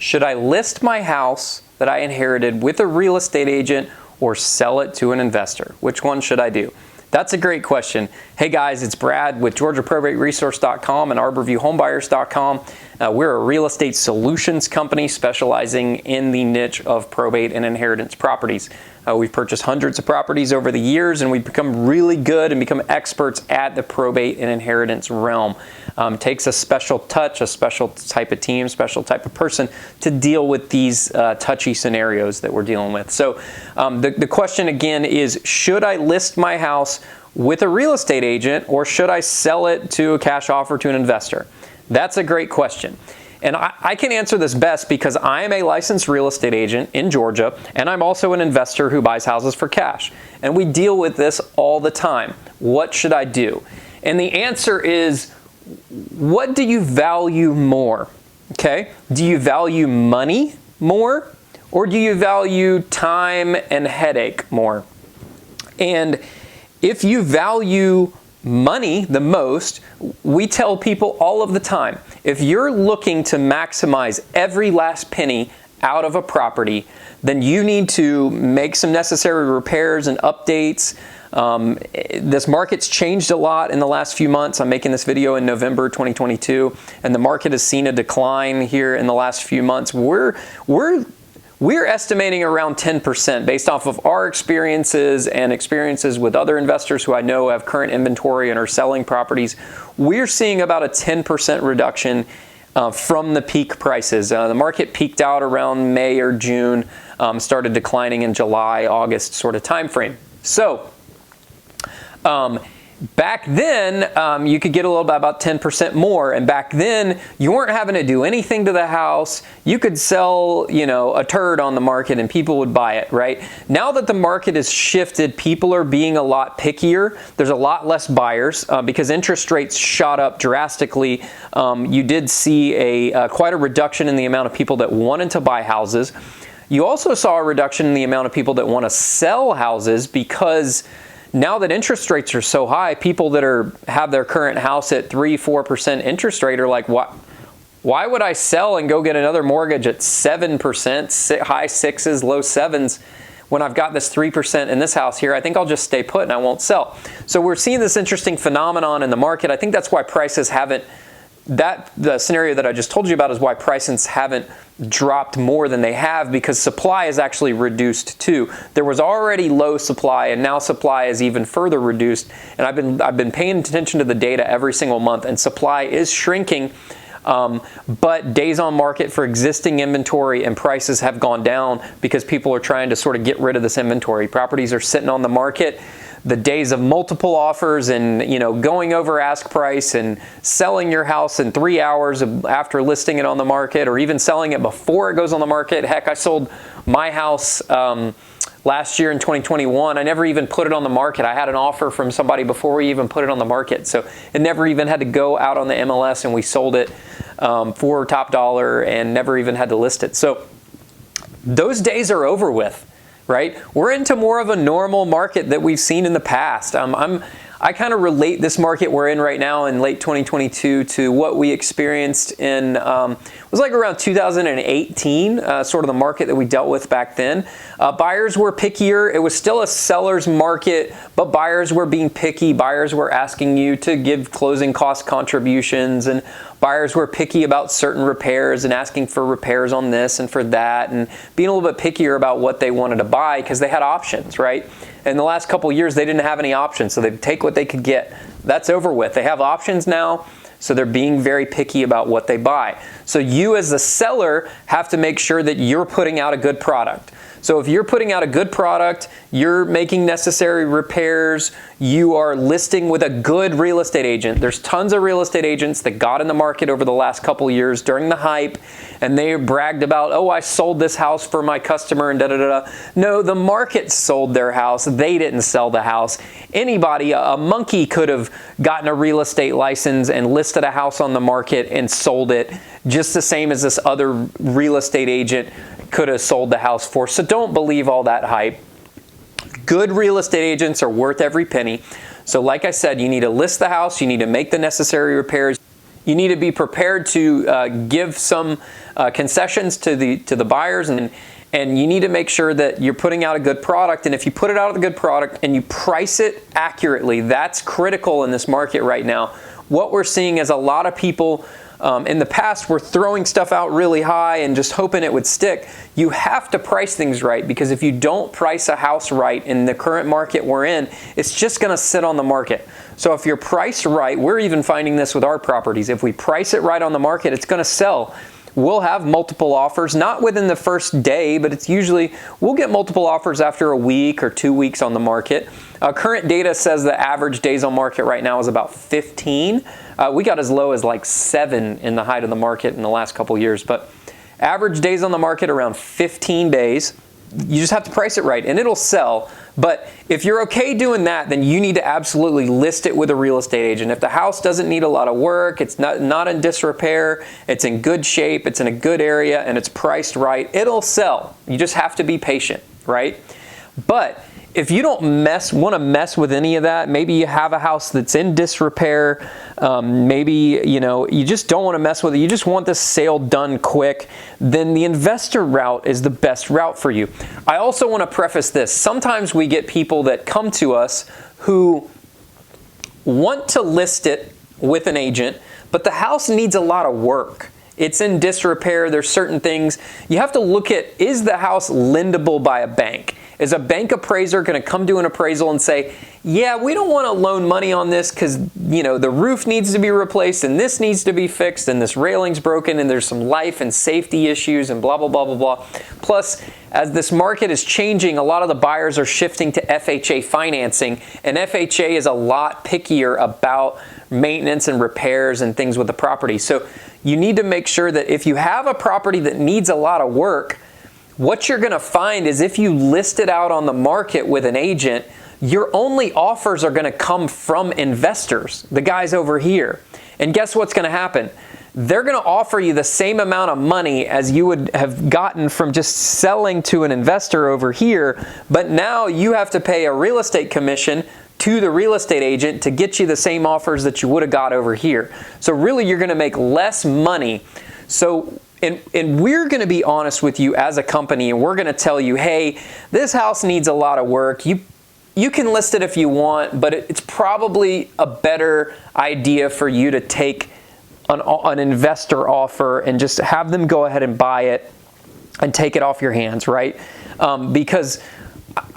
Should I list my house that I inherited with a real estate agent or sell it to an investor? Which one should I do? That's a great question. Hey guys, it's Brad with GeorgiaProbateResource.com and ArborviewHomebuyers.com. We're a real estate solutions company specializing in the niche of probate and inheritance properties. We've purchased hundreds of properties over the years, and we've become really good and become experts at the probate and inheritance realm. Takes a special touch, a special type of team, special type of person to deal with these touchy scenarios that we're dealing with. So the question again is, should I list my house with a real estate agent or should I sell it to a cash offer to an investor? That's a great question. And I can answer this best because I am a licensed real estate agent in Georgia, and I'm also an investor who buys houses for cash. And we deal with this all the time. What should I do? And the answer is, what do you value more? Okay? Do you value money more, or do you value time and headache more? And if you value money the most, we tell people all of the time, if you're looking to maximize every last penny out of a property, then you need to make some necessary repairs and updates. This market's changed a lot in the last few months. I'm making this video in November 2022, and the market has seen a decline here in the last few months. We're estimating around 10% based off of our experiences and experiences with other investors who I know have current inventory and are selling properties. We're seeing about a 10% reduction from the peak prices. The market peaked out around May or June, started declining in July, August sort of time frame. So back then, you could get a little bit about 10% more, and back then you weren't having to do anything to the house. You could sell, a turd on the market and people would buy it, right? Now that the market has shifted, people are being a lot pickier. There's a lot less buyers because interest rates shot up drastically. You did see quite a reduction in the amount of people that wanted to buy houses. You also saw a reduction in the amount of people that want to sell houses because now that interest rates are so high, people that have their current house at 3-4% interest rate are like, why would I sell and go get another mortgage at 7%, high 6s, low 7s, when I've got this 3% in this house here? I think I'll just stay put and I won't sell. So we're seeing this interesting phenomenon in the market. I think that's why prices haven't, the scenario that I just told you about is why prices haven't dropped more than they have, because supply is actually reduced too. There was already low supply, and now supply is even further reduced. And I've been paying attention to the data every single month, and supply is shrinking. But days on market for existing inventory and prices have gone down because people are trying to sort of get rid of this inventory. Properties are sitting on the market. The days of multiple offers and going over ask price and selling your house in 3 hours after listing it on the market, or even selling it before it goes on the market. Heck, I sold my house last year in 2021. I never even put it on the market. I had an offer from somebody before we even put it on the market, so it never even had to go out on the MLS, and we sold it for top dollar and never even had to list it. So those days are over with. Right? We're into more of a normal market that we've seen in the past. I kind of relate this market we're in right now in late 2022 to what we experienced in, it was like around 2018, sort of the market that we dealt with back then. Buyers were pickier. It was still a seller's market, but buyers were being picky. Buyers were asking you to give closing cost contributions, and buyers were picky about certain repairs and asking for repairs on this and for that, and being a little bit pickier about what they wanted to buy because they had options, right? In the last couple of years, they didn't have any options, so they'd take what they could get. That's over with. They have options now, so they're being very picky about what they buy. So you as the seller have to make sure that you're putting out a good product. So if you're putting out a good product, you're making necessary repairs, you are listing with a good real estate agent. There's tons of real estate agents that got in the market over the last couple of years during the hype, and they bragged about, oh, I sold this house for my customer and da-da-da-da. No, the market sold their house. They didn't sell the house. Anybody, a monkey could have gotten a real estate license and listed a house on the market and sold it just the same as this other real estate agent could have sold the house for. So don't believe all that hype. Good real estate agents are worth every penny. So like I said, you need to list the house, you need to make the necessary repairs, You need to be prepared to give some concessions to the buyers, and you need to make sure that you're putting out a good product. And if you put it out a good product and you price it accurately, that's critical in this market right now. What we're seeing is a lot of people in the past were throwing stuff out really high and just hoping it would stick. You have to price things right, because if you don't price a house right in the current market we're in, it's just going to sit on the market. So if you're priced right, we're even finding this with our properties. If we price it right on the market, it's going to sell. We'll have multiple offers, not within the first day, but it's usually, we'll get multiple offers after a week or 2 weeks on the market. Current data says the average days on market right now is about 15. We got as low as like 7 in the height of the market in the last couple years, but average days on the market around 15 days. You just have to price it right and it'll sell. But if you're okay doing that, then you need to absolutely list it with a real estate agent. If the house doesn't need a lot of work, it's not in disrepair, it's in good shape, it's in a good area, and it's priced right, it'll sell. You just have to be patient, right? But if you don't want to mess with any of that, maybe you have a house that's in disrepair, maybe you just don't want to mess with it, you just want this sale done quick, then the investor route is the best route for you. I also want to preface this. Sometimes we get people that come to us who want to list it with an agent, but the house needs a lot of work. It's in disrepair, there's certain things. You have to look at, is the house lendable by a bank? Is a bank appraiser going to come do an appraisal and say, yeah, we don't want to loan money on this because, the roof needs to be replaced and this needs to be fixed and this railing's broken and there's some life and safety issues and blah, blah, blah, blah, blah. Plus, as this market is changing, a lot of the buyers are shifting to FHA financing, and FHA is a lot pickier about maintenance and repairs and things with the property. So you need to make sure that if you have a property that needs a lot of work, what you're going to find is if you list it out on the market with an agent, your only offers are going to come from investors, the guys over here. And guess what's going to happen? They're going to offer you the same amount of money as you would have gotten from just selling to an investor over here, but now you have to pay a real estate commission to the real estate agent to get you the same offers that you would have got over here. So really, you're going to make less money. So And we're going to be honest with you as a company, and we're going to tell you, hey, this house needs a lot of work. You can list it if you want, but it's probably a better idea for you to take an investor offer and just have them go ahead and buy it and take it off your hands, right? Because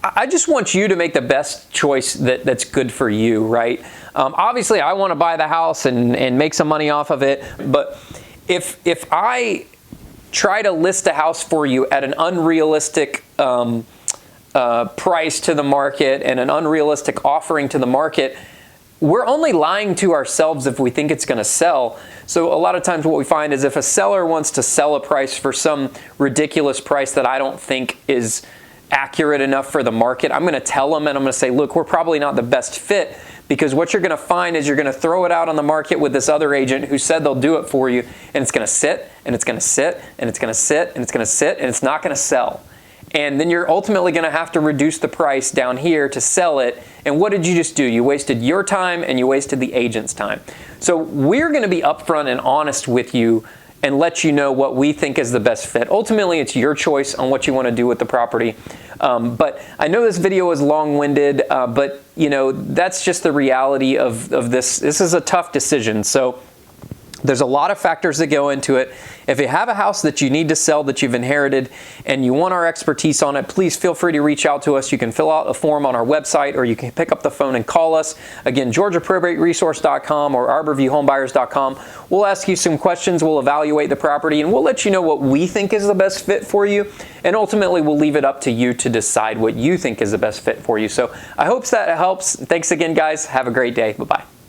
I just want you to make the best choice that's good for you, right? Obviously, I want to buy the house and make some money off of it, but if I try to list a house for you at an unrealistic price to the market and an unrealistic offering to the market, we're only lying to ourselves if we think it's going to sell. So a lot of times what we find is if a seller wants to sell a price for some ridiculous price that I don't think is accurate enough for the market, I'm going to tell them and I'm going to say, look, we're probably not the best fit, because what you're going to find is you're going to throw it out on the market with this other agent who said they'll do it for you, and it's going to sit and it's going to sit and it's going to sit and it's going to sit and it's not going to sell. And then you're ultimately going to have to reduce the price down here to sell it. And what did you just do? You wasted your time and you wasted the agent's time. So we're going to be upfront and honest with you and let you know what we think is the best fit. Ultimately, it's your choice on what you want to do with the property. But I know this video is long-winded, but that's just the reality of this. This is a tough decision. So there's a lot of factors that go into it. If you have a house that you need to sell that you've inherited and you want our expertise on it, please feel free to reach out to us. You can fill out a form on our website, or you can pick up the phone and call us. Again, GeorgiaProbateResource.com or ArborViewHomebuyers.com. We'll ask you some questions, we'll evaluate the property, and we'll let you know what we think is the best fit for you. And ultimately, we'll leave it up to you to decide what you think is the best fit for you. So I hope that helps. Thanks again, guys. Have a great day. Bye-bye.